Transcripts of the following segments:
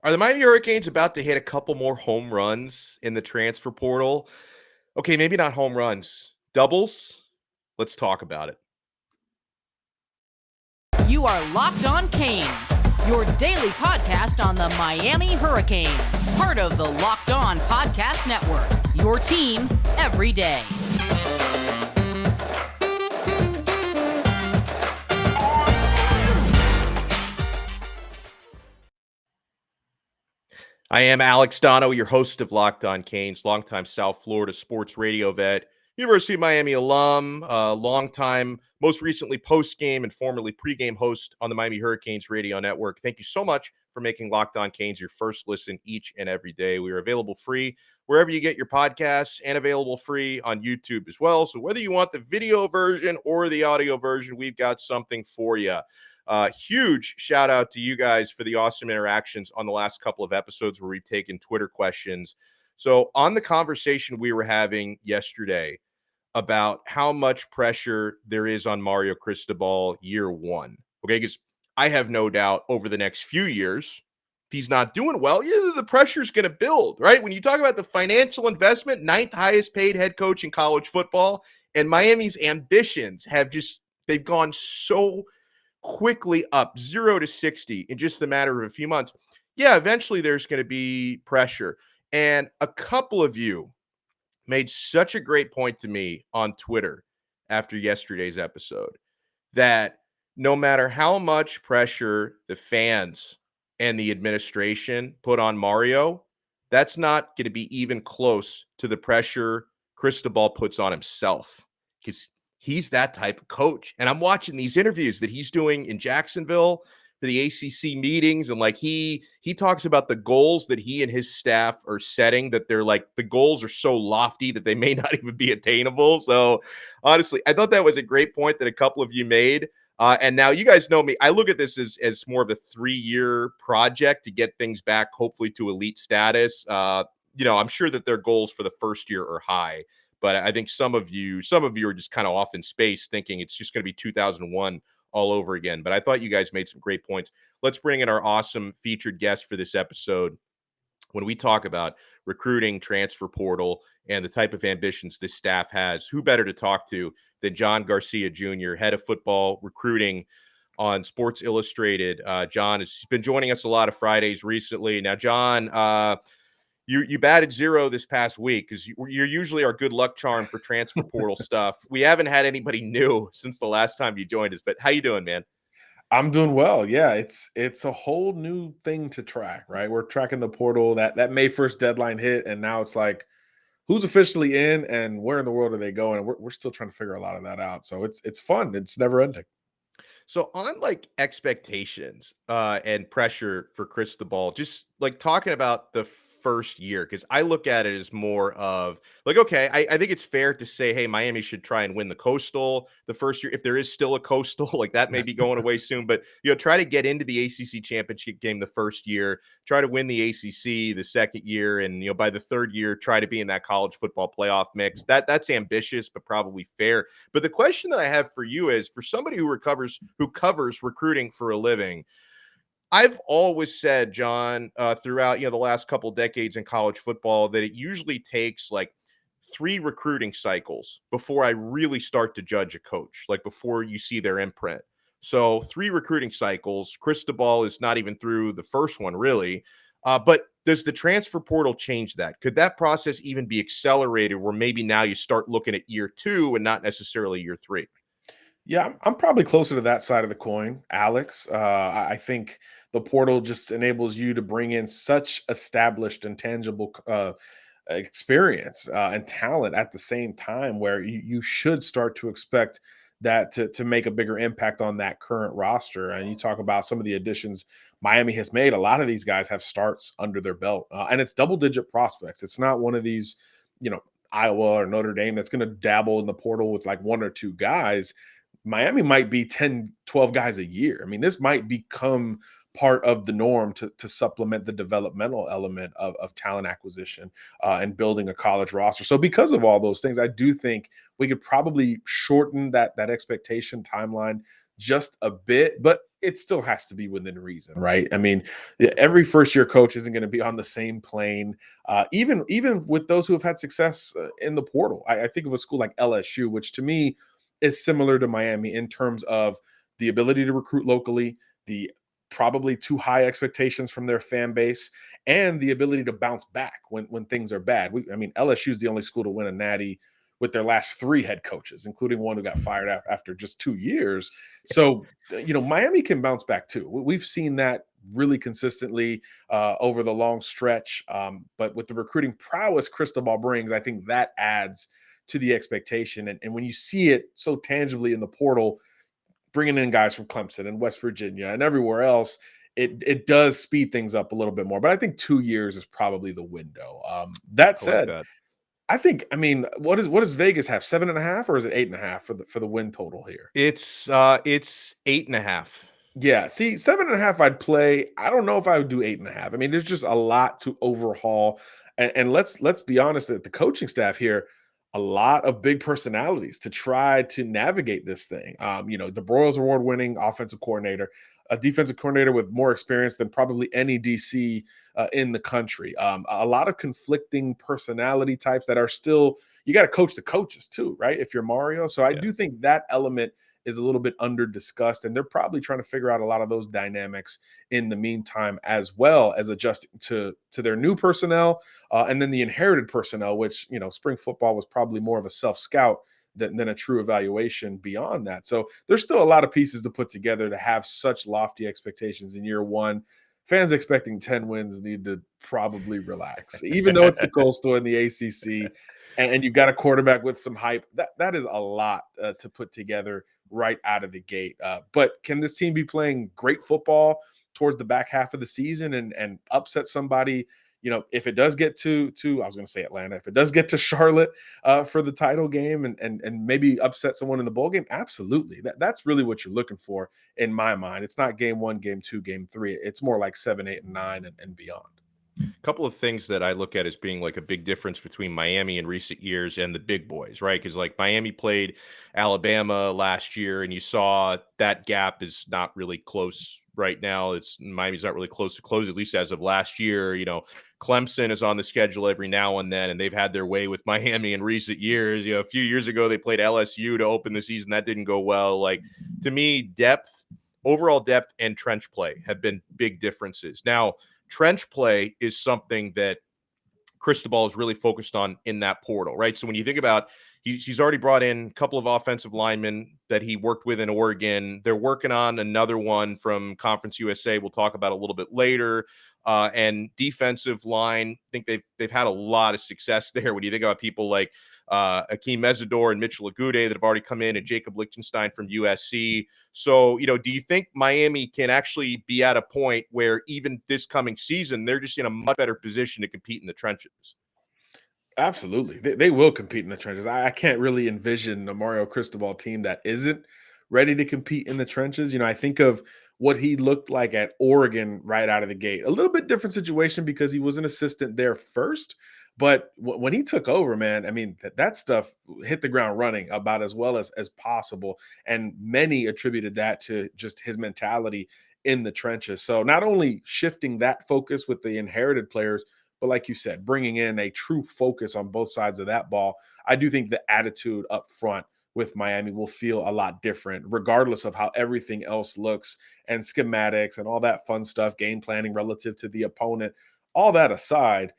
Are the Miami Hurricanes about to hit a couple more home runs in the transfer portal? Okay, maybe not home runs, doubles. Let's talk about it. You are Locked On Canes, your daily podcast on the Miami Hurricanes, part of the Locked On Podcast Network, your team every day. I am Alex Donno, your host of Locked On Canes, longtime South Florida sports radio vet, University of Miami alum, longtime, most recently post-game and formerly pre-game host on the Miami Hurricanes radio network. Thank you so much for making Locked On Canes your first listen each and every day. We are available free wherever you get your podcasts and available free on YouTube as well. So whether you want the video version or the audio version, we've got something for you. Huge shout out to you guys for the awesome interactions on the last couple of episodes where we've taken Twitter questions. So, on the conversation we were having yesterday about how much pressure there is on Mario Cristobal year one, okay, because I have no doubt over the next few years, if he's not doing well, yeah, the pressure is going to build, right? When you talk about the financial investment, ninth highest paid head coach in college football, and Miami's ambitions they've gone so quickly up 0 to 60 in just a matter of a few months. Yeah, eventually there's going to be pressure. And a couple of you made such a great point to me on Twitter after yesterday's episode that no matter how much pressure the fans and the administration put on Mario, that's not going to be even close to the pressure Cristobal puts on himself because he's that type of coach. And I'm watching these interviews that he's doing in Jacksonville for the ACC meetings, and like he talks about the goals that he and his staff are setting, that they're like the goals are so lofty that they may not even be attainable. So honestly, I thought that was a great point that a couple of you made. And now you guys know me. I look at this as more of a 3-year project to get things back, hopefully to elite status. I'm sure that their goals for the first year are high, but I think some of you are just kind of off in space thinking it's just going to be 2001 all over again. But I thought you guys made some great points. Let's bring in our awesome featured guest for this episode. When we talk about recruiting, transfer portal, and the type of ambitions this staff has, who better to talk to than John Garcia Jr., head of football recruiting on Sports Illustrated. John has been joining us a lot of Fridays recently. Now, John, you batted 0 this past week because you're usually our good luck charm for transfer portal stuff. We haven't had anybody new since the last time you joined us, but how you doing, man? I'm doing well. Yeah, it's a whole new thing to track, right? We're tracking the portal. That May 1st deadline hit, and now it's like who's officially in and where in the world are they going? And we're still trying to figure a lot of that out. So it's fun. It's never ending. So on like expectations and pressure for Cristobal, just like talking about the first year, because I look at it as more of like, okay, I think it's fair to say, hey, Miami should try and win the Coastal the first year. If there is still a Coastal, like that may be going away soon, but try to get into the ACC championship game the first year, try to win the ACC the second year, and by the third year, try to be in that college football playoff mix. That's ambitious, but probably fair. But the question that I have for you is, for somebody who covers recruiting for a living, I've always said, John, throughout the last couple decades in college football, that it usually takes like 3 recruiting cycles before I really start to judge a coach, like before you see their imprint. So 3 recruiting cycles. Cristobal is not even through the first one, really. But does the transfer portal change that? Could that process even be accelerated where maybe now you start looking at year 2 and not necessarily year 3? Yeah, I'm probably closer to that side of the coin, Alex. I think the portal just enables you to bring in such established and tangible experience and talent at the same time, where you should start to expect that to make a bigger impact on that current roster. And you talk about some of the additions Miami has made. A lot of these guys have starts under their belt, and it's double-digit prospects. It's not one of these, Iowa or Notre Dame that's going to dabble in the portal with like 1 or 2 guys. Miami might be 10, 12 guys a year. I mean, this might become part of the norm to supplement the developmental element of talent acquisition and building a college roster. So because of all those things, I do think we could probably shorten that expectation timeline just a bit. But it still has to be within reason, right? I mean, every first year coach isn't going to be on the same plane. Even with those who have had success in the portal, I think of a school like LSU, which to me is similar to Miami in terms of the ability to recruit locally, the probably too high expectations from their fan base, and the ability to bounce back when things are bad. I mean, LSU is the only school to win a natty with their last 3 head coaches, including one who got fired after just 2 years. So, Miami can bounce back too. We've seen that really consistently over the long stretch. But with the recruiting prowess Cristobal brings, I think that adds to the expectation. And when you see it so tangibly in the portal, bringing in guys from Clemson and West Virginia and everywhere else, it does speed things up a little bit more. But I think 2 years is probably the window. That I like said, that. I mean, what does Vegas have? 7.5 or is it 8.5 for the win total here? It's 8.5. Yeah, see, 7.5 I'd play. I don't know if I would do 8.5. I mean, there's just a lot to overhaul. And let's be honest, that the coaching staff here, a lot of big personalities to try to navigate this thing. The Broyles Award winning offensive coordinator, a defensive coordinator with more experience than probably any DC in the country. A lot of conflicting personality types that are still, you got to coach the coaches too, right? If you're Mario. So I Yeah. do think that element is a little bit under discussed, and they're probably trying to figure out a lot of those dynamics in the meantime, as well as adjusting to their new personnel and then the inherited personnel, which spring football was probably more of a self scout than a true evaluation beyond that. So there's still a lot of pieces to put together to have such lofty expectations in year one. Fans expecting 10 wins need to probably relax, even though it's the Coastal and the ACC, and you've got a quarterback with some hype. That is a lot to put together right out of the gate. But can this team be playing great football towards the back half of the season and upset somebody? If it does get to I was going to say Atlanta, if it does get to Charlotte for the title game and maybe upset someone in the bowl game, absolutely. That's really what you're looking for in my mind. It's not game 1, game 2, game 3. It's more like 7, 8, and 9 and beyond. Couple of things that I look at as being like a big difference between Miami in recent years and the big boys, right? Because like Miami played Alabama last year, and you saw that gap is not really close right now. Miami's not really close to close, at least as of last year. Clemson is on the schedule every now and then, and they've had their way with Miami in recent years. A few years ago they played LSU to open the season. That didn't go well. Like, to me, overall depth and trench play have been big differences. Now, trench play is something that Cristobal is really focused on in that portal, right? So when you think about, he's already brought in a couple of offensive linemen that he worked with in Oregon. They're working on another one from Conference USA. We'll talk about a little bit later. And defensive line, I think they've had a lot of success there. When you think about people like Akeem Mesidor and Mitchell Agude that have already come in, and Jacob Lichtenstein from USC. So, do you think Miami can actually be at a point where even this coming season, they're just in a much better position to compete in the trenches? Absolutely. They will compete in the trenches. I can't really envision a Mario Cristobal team that isn't ready to compete in the trenches. I think of what he looked like at Oregon right out of the gate. A little bit different situation because he was an assistant there first. But when he took over, man, I mean, that stuff hit the ground running about as well as possible. And many attributed that to just his mentality in the trenches. So not only shifting that focus with the inherited players, but like you said, bringing in a true focus on both sides of that ball. I do think the attitude up front with Miami will feel a lot different, regardless of how everything else looks and schematics and all that fun stuff, game planning relative to the opponent. All that aside,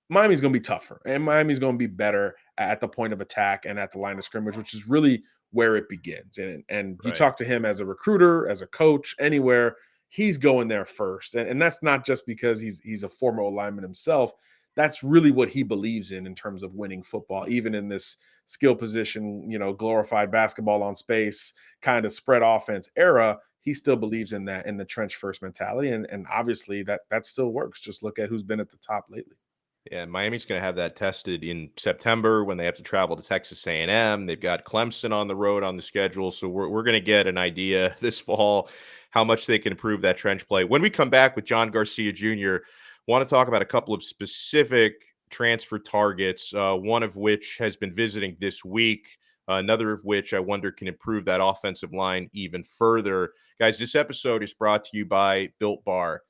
Miami's going to be tougher and Miami's going to be better at the point of attack and at the line of scrimmage, which is really where it begins. And you Right. talk to him as a recruiter, as a coach, anywhere, he's going there first. And that's not just because he's a former lineman himself. That's really what he believes in terms of winning football, even in this skill position, glorified basketball on space kind of spread offense era. He still believes in that, in the trench first mentality. And obviously that still works. Just look at who's been at the top lately. Yeah, Miami's going to have that tested in September when they have to travel to Texas A&M. They've got Clemson on the road on the schedule, so we're going to get an idea this fall how much they can improve that trench play. When we come back with John Garcia Jr., want to talk about a couple of specific transfer targets, one of which has been visiting this week. another of which I wonder can improve that offensive line even further. Guys, this episode is brought to you by Built Bar.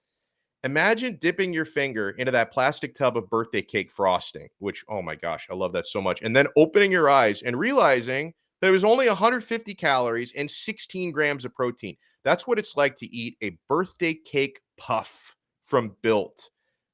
Imagine dipping your finger into that plastic tub of birthday cake frosting, which, oh my gosh, I love that so much. And then opening your eyes and realizing there was only 150 calories and 16 grams of protein. That's what it's like to eat a birthday cake puff from Built.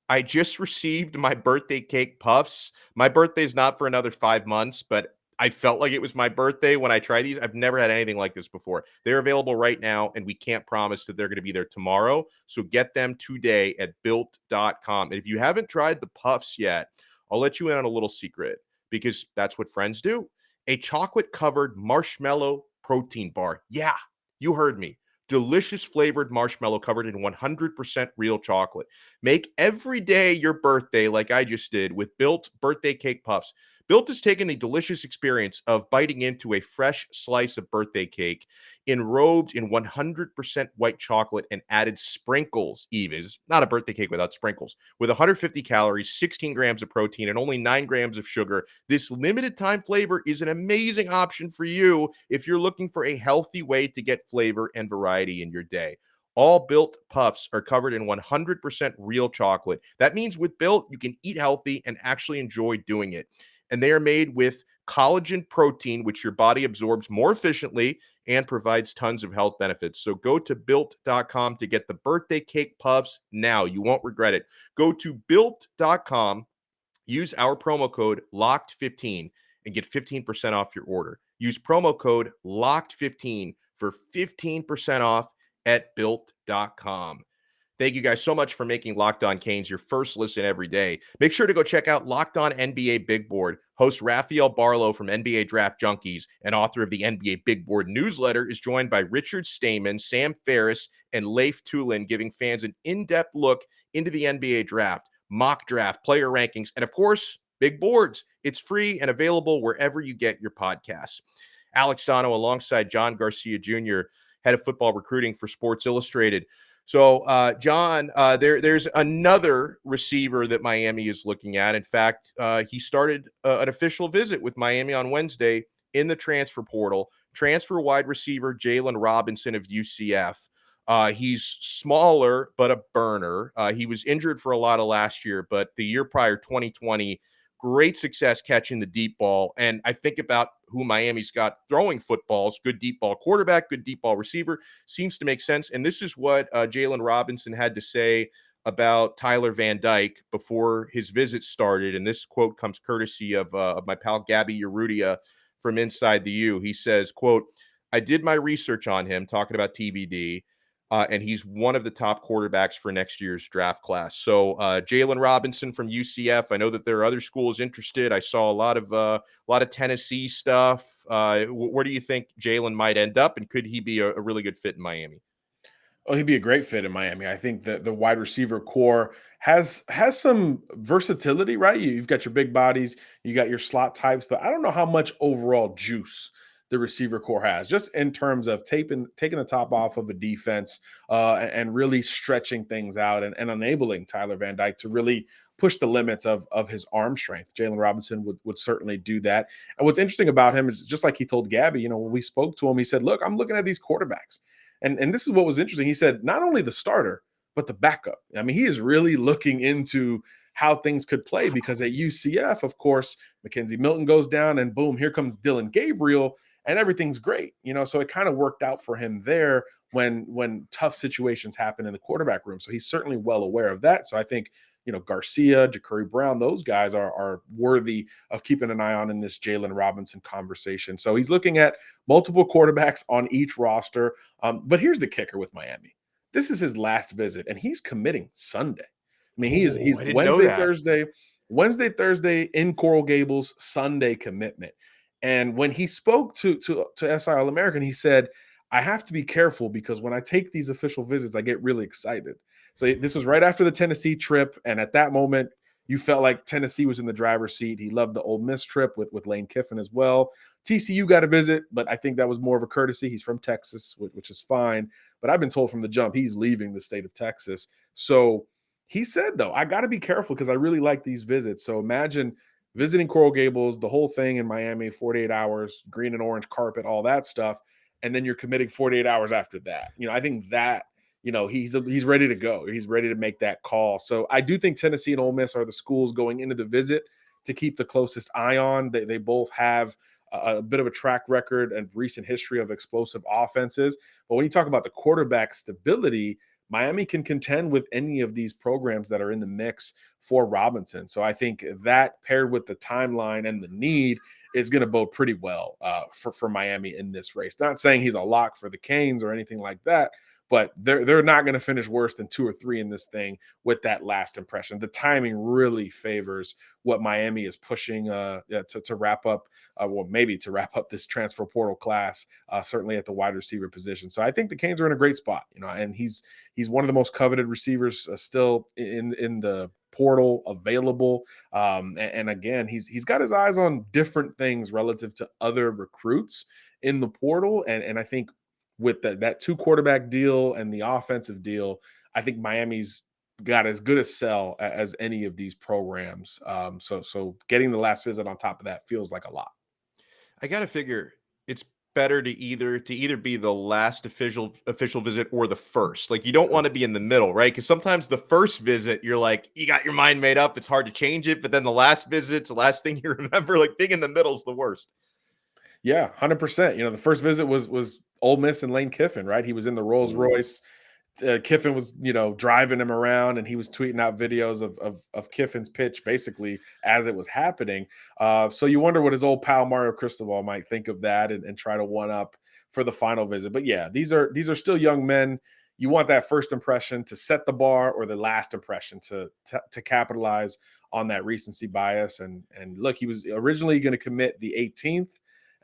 I just received my birthday cake puffs. My birthday's not for another 5 months, but I felt like it was my birthday when I tried these. I've never had anything like this before. They're available right now, and we can't promise that they're going to be there tomorrow. So get them today at built.com. And if you haven't tried the puffs yet, I'll let you in on a little secret because that's what friends do. A chocolate covered marshmallow protein bar. Yeah, you heard me. Delicious flavored marshmallow covered in 100% real chocolate. Make every day your birthday like I just did with Built birthday cake puffs. Built has taken the delicious experience of biting into a fresh slice of birthday cake, enrobed in 100% white chocolate and added sprinkles even. It's not a birthday cake without sprinkles. With 150 calories, 16 grams of protein, and only 9 grams of sugar, this limited time flavor is an amazing option for you if you're looking for a healthy way to get flavor and variety in your day. All Built puffs are covered in 100% real chocolate. That means with Built, you can eat healthy and actually enjoy doing it. And they are made with collagen protein, which your body absorbs more efficiently and provides tons of health benefits. So go to built.com to get the birthday cake puffs now. You won't regret it. Go to built.com, use our promo code LOCKED15 and get 15% off your order. Use promo code LOCKED15 for 15% off at built.com. Thank you guys so much for making Locked On Canes your first listen every day. Make sure to go check out Locked On NBA Big Board. Host Raphael Barlow from NBA Draft Junkies and author of the NBA Big Board newsletter is joined by Richard Stamen, Sam Ferris, and Leif Tulin, giving fans an in-depth look into the NBA draft, mock draft, player rankings, and of course, big boards. It's free and available wherever you get your podcasts. Alex Donno alongside John Garcia Jr., head of football recruiting for Sports Illustrated. So, John, there's another receiver that Miami is looking at. In fact, he started an official visit with Miami on Wednesday in the transfer portal. Transfer wide receiver Jaylon Robinson of UCF. He's smaller, but a burner. He was injured for a lot of last year, but the year prior, 2020, great success catching the deep ball. And I think about who Miami's got throwing footballs, good deep ball quarterback, good deep ball receiver, seems to make sense. And this is what Jaylon Robinson had to say about Tyler Van Dyke before his visit started. And this quote comes courtesy of my pal Gabby Urrutia from Inside the U. He says, quote, "I did my research on him," talking about TVD, and he's one of the top quarterbacks for next year's draft class. So Jaylon Robinson from UCF. I know that there are other schools interested. I saw a lot of Tennessee stuff. Where do you think Jaylon might end up, and could he be a really good fit in Miami? Oh, he'd be a great fit in Miami. I think that the wide receiver core has some versatility, right? You've got your big bodies, you got your slot types, but I don't know how much overall juice the receiver core has, just in terms of taking the top off of a defense and really stretching things out and enabling Tyler Van Dyke to really push the limits of his arm strength. Jaylon Robinson would certainly do that. And what's interesting about him is, just like he told Gabby, when we spoke to him, he said, "Look, I'm looking at these quarterbacks." And this is what was interesting. He said, not only the starter, but the backup. I mean, he is really looking into how things could play, because at UCF, of course, Mackenzie Milton goes down and boom, here comes Dylan Gabriel and everything's great. So it kind of worked out for him there when tough situations happen in the quarterback room. So he's certainly well aware of that. So I think, Garcia, Ja'Cory Brown, those guys are worthy of keeping an eye on in this Jaylon Robinson conversation. So he's looking at multiple quarterbacks on each roster. But here's the kicker with Miami. This is his last visit, and he's committing Sunday. I mean, he's Wednesday, Thursday in Coral Gables, Sunday commitment. And when he spoke to SI All-American, he said, "I have to be careful because when I take these official visits, I get really excited." So this was right after the Tennessee trip. And at that moment, you felt like Tennessee was in the driver's seat. He loved the Ole Miss trip with Lane Kiffin as well. TCU got a visit, but I think that was more of a courtesy. He's from Texas, which is fine. But I've been told from the jump, he's leaving the state of Texas. So he said, though, I got to be careful because I really like these visits. So imagine visiting Coral Gables, the whole thing in Miami, 48 hours, green and orange carpet, all that stuff, and then you're committing 48 hours after that. I think that he's ready to go. He's ready to make that call. So I do think Tennessee and Ole Miss are the schools going into the visit to keep the closest eye on. They both have a bit of a track record and recent history of explosive offenses. But when you talk about the quarterback stability, Miami can contend with any of these programs that are in the mix for Robinson. So I think that paired with the timeline and the need is going to bode pretty well for Miami in this race. Not saying he's a lock for the Canes or anything like that, but they're not going to finish worse than 2 or 3 in this thing with that last impression. The timing really favors what Miami is pushing to wrap up, maybe to wrap up this transfer portal class, certainly at the wide receiver position. So I think the Canes are in a great spot, and he's one of the most coveted receivers still in the portal available. And again, he's got his eyes on different things relative to other recruits in the portal. And I think with that 2 quarterback deal and the offensive deal, I think Miami's got as good a sell as any of these programs. So getting the last visit on top of that feels like a lot. I got to figure it's better to either be the last official visit or the first. Like, you don't want to be in the middle, right? Because sometimes the first visit, you're like, you got your mind made up. It's hard to change it. But then the last visit's the last thing you remember. Like, being in the middle is the worst. Yeah, 100%. The first visit was Ole Miss and Lane Kiffin, right? He was in the Rolls Royce. Kiffin was, driving him around, and he was tweeting out videos of Kiffin's pitch basically as it was happening. So you wonder what his old pal Mario Cristobal might think of that and try to one up for the final visit. But yeah, these are still young men. You want that first impression to set the bar, or the last impression to capitalize on that recency bias. And look, he was originally going to commit the 18th.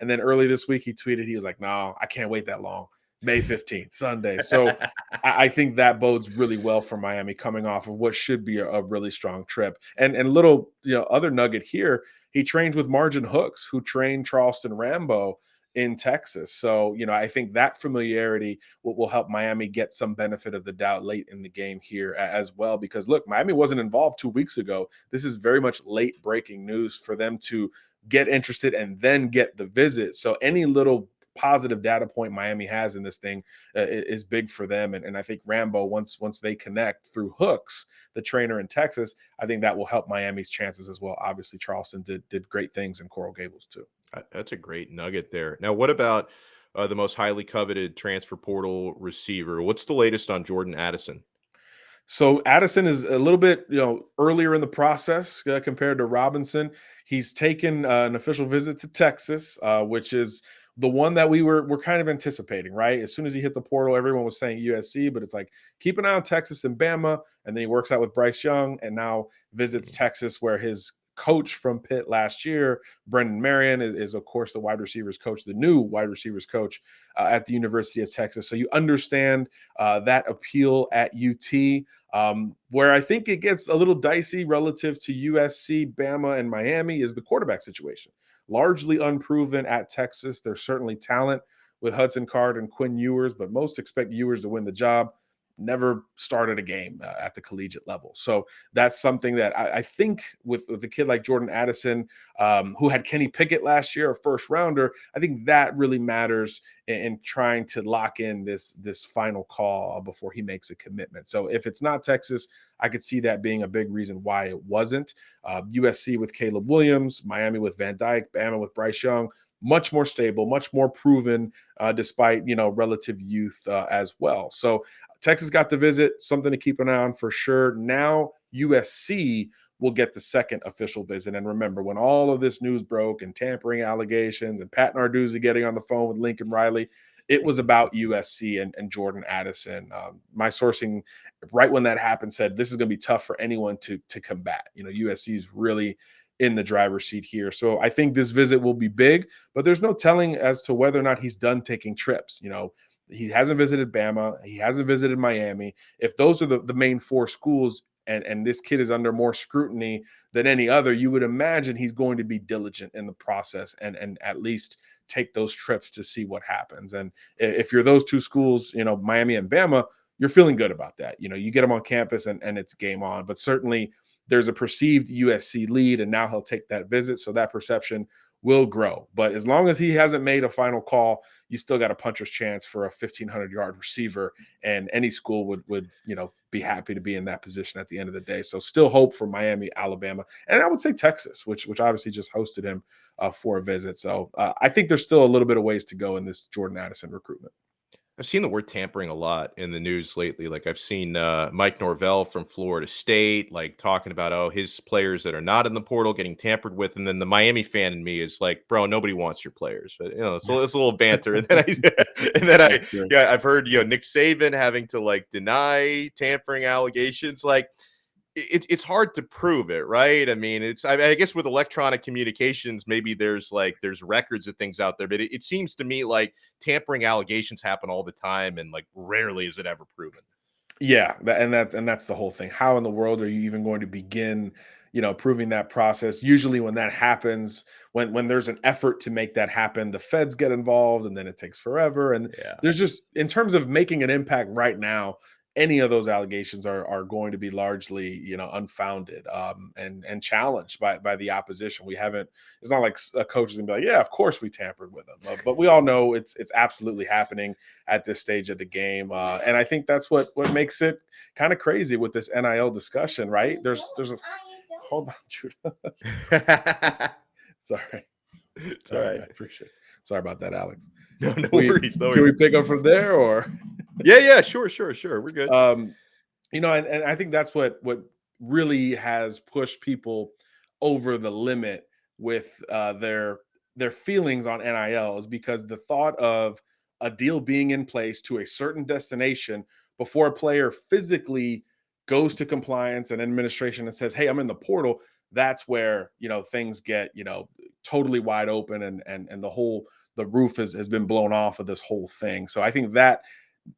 And then early this week, he tweeted, he was like, no, I can't wait that long. May 15th, Sunday. So I think that bodes really well for Miami coming off of what should be a really strong trip. And little, other nugget here, he trained with Margin Hooks, who trained Charleston Rambo in Texas. So, I think that familiarity will help Miami get some benefit of the doubt late in the game here as well. Because look, Miami wasn't involved 2 weeks ago. This is very much late breaking news for them to get interested and then get the visit. So any little positive data point Miami has in this thing is big for them. And I think Rambo, once they connect through Hooks, the trainer in Texas, I think that will help Miami's chances as well. Obviously, Charleston did great things in Coral Gables too. That's a great nugget there. Now, what about the most highly coveted transfer portal receiver? What's the latest on Jordan Addison? So Addison is a little bit, earlier in the process compared to Robinson. He's taken an official visit to Texas, which is the one that we're kind of anticipating, right? As soon as he hit the portal, everyone was saying USC, but it's like, keep an eye on Texas and Bama. And then he works out with Bryce Young and now visits Texas, where his coach from Pitt last year, Brendan Marion, is of course the wide receivers coach, the new wide receivers coach at the University of Texas. So you understand that appeal at UT, where I think it gets a little dicey relative to USC, Bama, and Miami is the quarterback situation. Largely unproven at Texas. There's certainly talent with Hudson Card and Quinn Ewers, but most expect Ewers to win the job. Never started a game at the collegiate level. So that's something that I think with a kid like Jordan Addison, who had Kenny Pickett last year, a first rounder, I think that really matters in trying to lock in this final call before he makes a commitment. So if it's not Texas, I could see that being a big reason why it wasn't. USC with Caleb Williams, Miami with Van Dyke, Bama with Bryce Young, much more stable, much more proven, despite relative youth as well. So Texas got the visit, something to keep an eye on for sure. Now USC will get the second official visit. And remember, when all of this news broke and tampering allegations and Pat Narduzzi getting on the phone with Lincoln Riley, it was about USC and Jordan Addison. My sourcing right when that happened said this is going to be tough for anyone to combat. USC is really in the driver's seat here. So I think this visit will be big, but there's no telling as to whether or not he's done taking trips. He hasn't visited Bama. He hasn't visited Miami. If those are the main 4 schools and this kid is under more scrutiny than any other, you would imagine he's going to be diligent in the process and at least take those trips to see what happens. And if you're those 2 schools, Miami and Bama, you're feeling good about that. You get them on campus and it's game on. But certainly there's a perceived USC lead, and now he'll take that visit. So that perception will grow. But as long as he hasn't made a final call, you still got a puncher's chance for a 1,500-yard receiver, and any school would be happy to be in that position at the end of the day. So still hope for Miami, Alabama, and I would say Texas, which obviously just hosted him for a visit. So I think there's still a little bit of ways to go in this Jordan Addison recruitment. I've seen the word tampering a lot in the news lately. Like I've seen Mike Norvell from Florida State, like talking about, his players that are not in the portal getting tampered with. And then the Miami fan in me is like, bro, nobody wants your players. But, it's a little banter. And then That's great. I've heard, Nick Saban having to like deny tampering allegations. Like, it's hard to prove it, right? I mean, I guess with electronic communications, maybe there's records of things out there, but it seems to me like tampering allegations happen all the time, and like rarely is it ever proven. Yeah, that's the whole thing. How in the world are you even going to begin, proving that process? Usually when that happens, when there's an effort to make that happen, the feds get involved and then it takes forever. And Yeah. there's just, in terms of making an impact right now, any of those allegations are going to be largely, unfounded and challenged by the opposition. It's not like a coach is gonna be like, yeah, of course we tampered with them, but we all know it's absolutely happening at this stage of the game, and I think that's what makes it kind of crazy with this NIL discussion, right? There's a hold on, Judah. It's all right. It's all right. I appreciate it. Sorry about that, Alex. No worries. Can we pick up from there, or? Yeah, sure. We're good. And I think that's what really has pushed people over the limit with their feelings on NIL, is because the thought of a deal being in place to a certain destination before a player physically goes to compliance and administration and says, "Hey, I'm in the portal." That's where things get totally wide open, and the roof has been blown off of this whole thing. So I think that,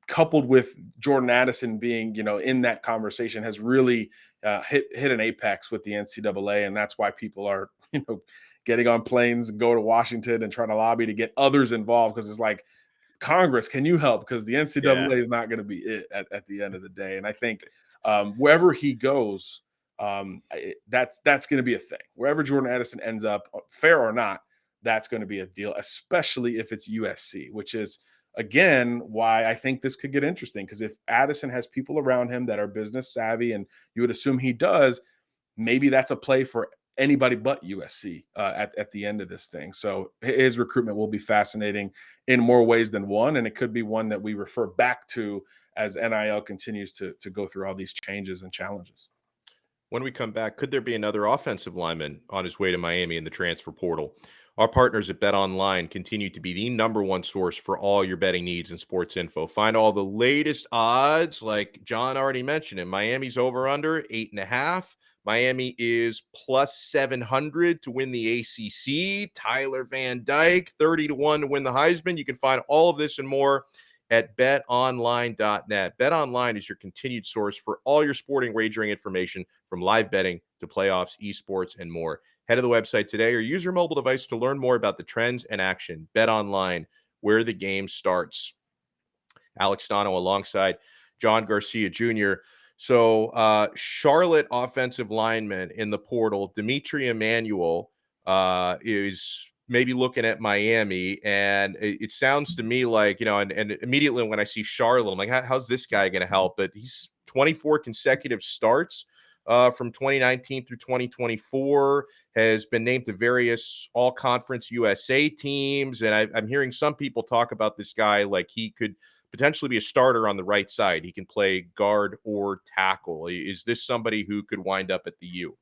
coupled with Jordan Addison being, in that conversation, has really hit an apex with the NCAA, and that's why people are, getting on planes and go to Washington and trying to lobby to get others involved, because it's like, Congress, can you help? Because the NCAA is not going to be it at the end of the day. And I think wherever he goes, that's going to be a thing. Wherever Jordan Addison ends up, fair or not, that's going to be a deal, especially if it's USC, which is, again, why I think this could get interesting. Because if Addison has people around him that are business savvy, and you would assume he does, maybe that's a play for anybody but USC at the end of this thing. So his recruitment will be fascinating in more ways than one, and it could be one that we refer back to as NIL continues to go through all these changes and challenges. When we come back, could there be another offensive lineman on his way to Miami in the transfer portal? Our partners at Bet Online continue to be the #1 source for all your betting needs and sports info. Find all the latest odds, like John already mentioned it. Miami's over under 8.5. Miami is plus 700 to win the ACC. Tyler Van Dyke, 30-1 to win the Heisman. You can find all of this and more at betonline.net. BetOnline is your continued source for all your sporting wagering information, from live betting to playoffs, esports, and more. Head to the website today or use your mobile device to learn more about the trends and action. BetOnline, where the game starts. Alex Donno alongside John Garcia Jr. So Charlotte offensive lineman in the portal, Dmitri Emmanuel, is maybe looking at Miami, and it sounds to me like, and immediately when I see Charlotte, I'm like, how's this guy going to help? But he's 24 consecutive starts from 2019 through 2024, has been named to various all-conference USA teams, and I'm hearing some people talk about this guy like he could potentially be a starter on the right side. He can play guard or tackle. Is this somebody who could wind up at the U?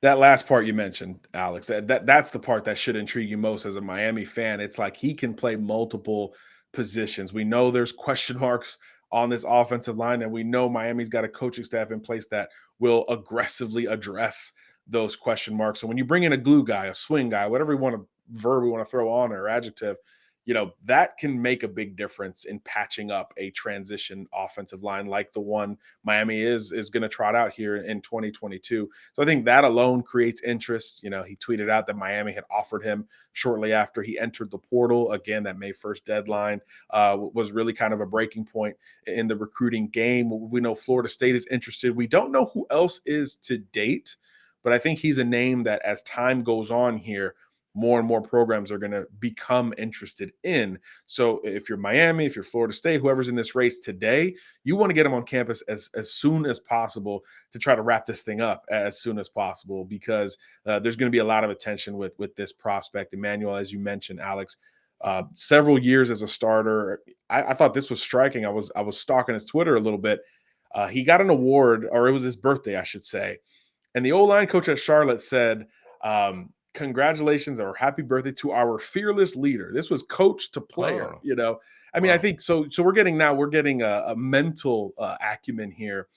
That last part you mentioned, Alex, that's the part that should intrigue you most as a Miami fan. It's like he can play multiple positions. We know there's question marks on this offensive line, and we know Miami's got a coaching staff in place that will aggressively address those question marks. So when you bring in a glue guy, a swing guy, whatever verb we want to throw on or adjective, that can make a big difference in patching up a transition offensive line like the one Miami is going to trot out here in 2022. So I think that alone creates interest. He tweeted out that Miami had offered him shortly after he entered the portal. Again, that May 1st deadline was really kind of a breaking point in the recruiting game. We know Florida State is interested. We don't know who else is to date, but I think he's a name that as time goes on here, more and more programs are going to become interested in. So if you're Miami, if you're Florida State, whoever's in this race today, you want to get them on campus as soon as possible to try to wrap this thing up as soon as possible, because there's going to be a lot of attention with this prospect. Emmanuel, as you mentioned, Alex, several years as a starter. I thought this was striking. I was stalking his Twitter a little bit. He got an award, or it was his birthday, I should say. And the O-line coach at Charlotte said, congratulations or happy birthday to our fearless leader. This was coach to player. I think so we're getting a mental acumen here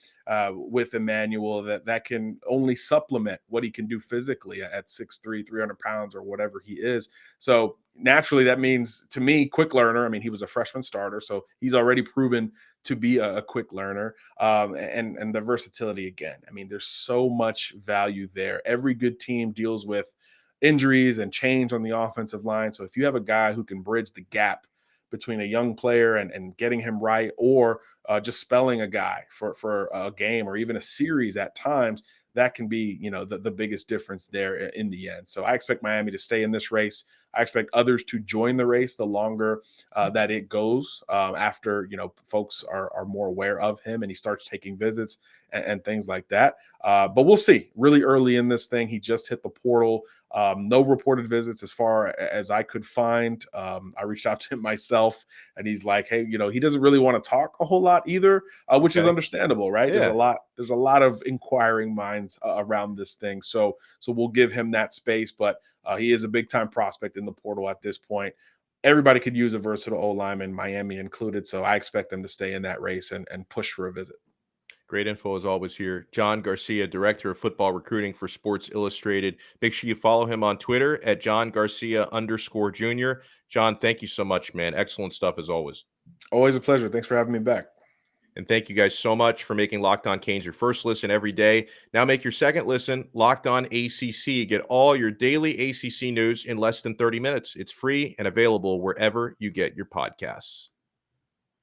with Emmanuel that can only supplement what he can do physically at 6'3", 300 pounds or whatever he is. So naturally that means, to me, quick learner. I mean, he was a freshman starter, so he's already proven to be a quick learner, and the versatility again. I mean, there's so much value there. Every good team deals with injuries and change on the offensive line. So if you have a guy who can bridge the gap between a young player and getting him right, or just spelling a guy for a game or even a series at times, that can be, the biggest difference there in the end. So I expect Miami to stay in this race. I expect others to join the race the longer that it goes, after, folks are more aware of him and he starts taking visits and things like that. But we'll see. Really early in this thing, he just hit the portal. No reported visits as far as I could find. I reached out to him myself, and he's like, hey, he doesn't really want to talk a whole lot either, which is understandable, right? Yeah. There's a lot of inquiring minds around this thing. So we'll give him that space, but he is a big time prospect in the portal at this point. Everybody could use a versatile O-lineman, Miami included. So I expect them to stay in that race and push for a visit. Great info as always here. John Garcia, Director of Football Recruiting for Sports Illustrated. Make sure you follow him on Twitter at John Garcia_Jr. John, thank you so much, man. Excellent stuff as always. Always a pleasure. Thanks for having me back. And thank you guys so much for making Locked On Canes your first listen every day. Now make your second listen Locked On ACC. Get all your daily ACC news in less than 30 minutes. It's free and available wherever you get your podcasts.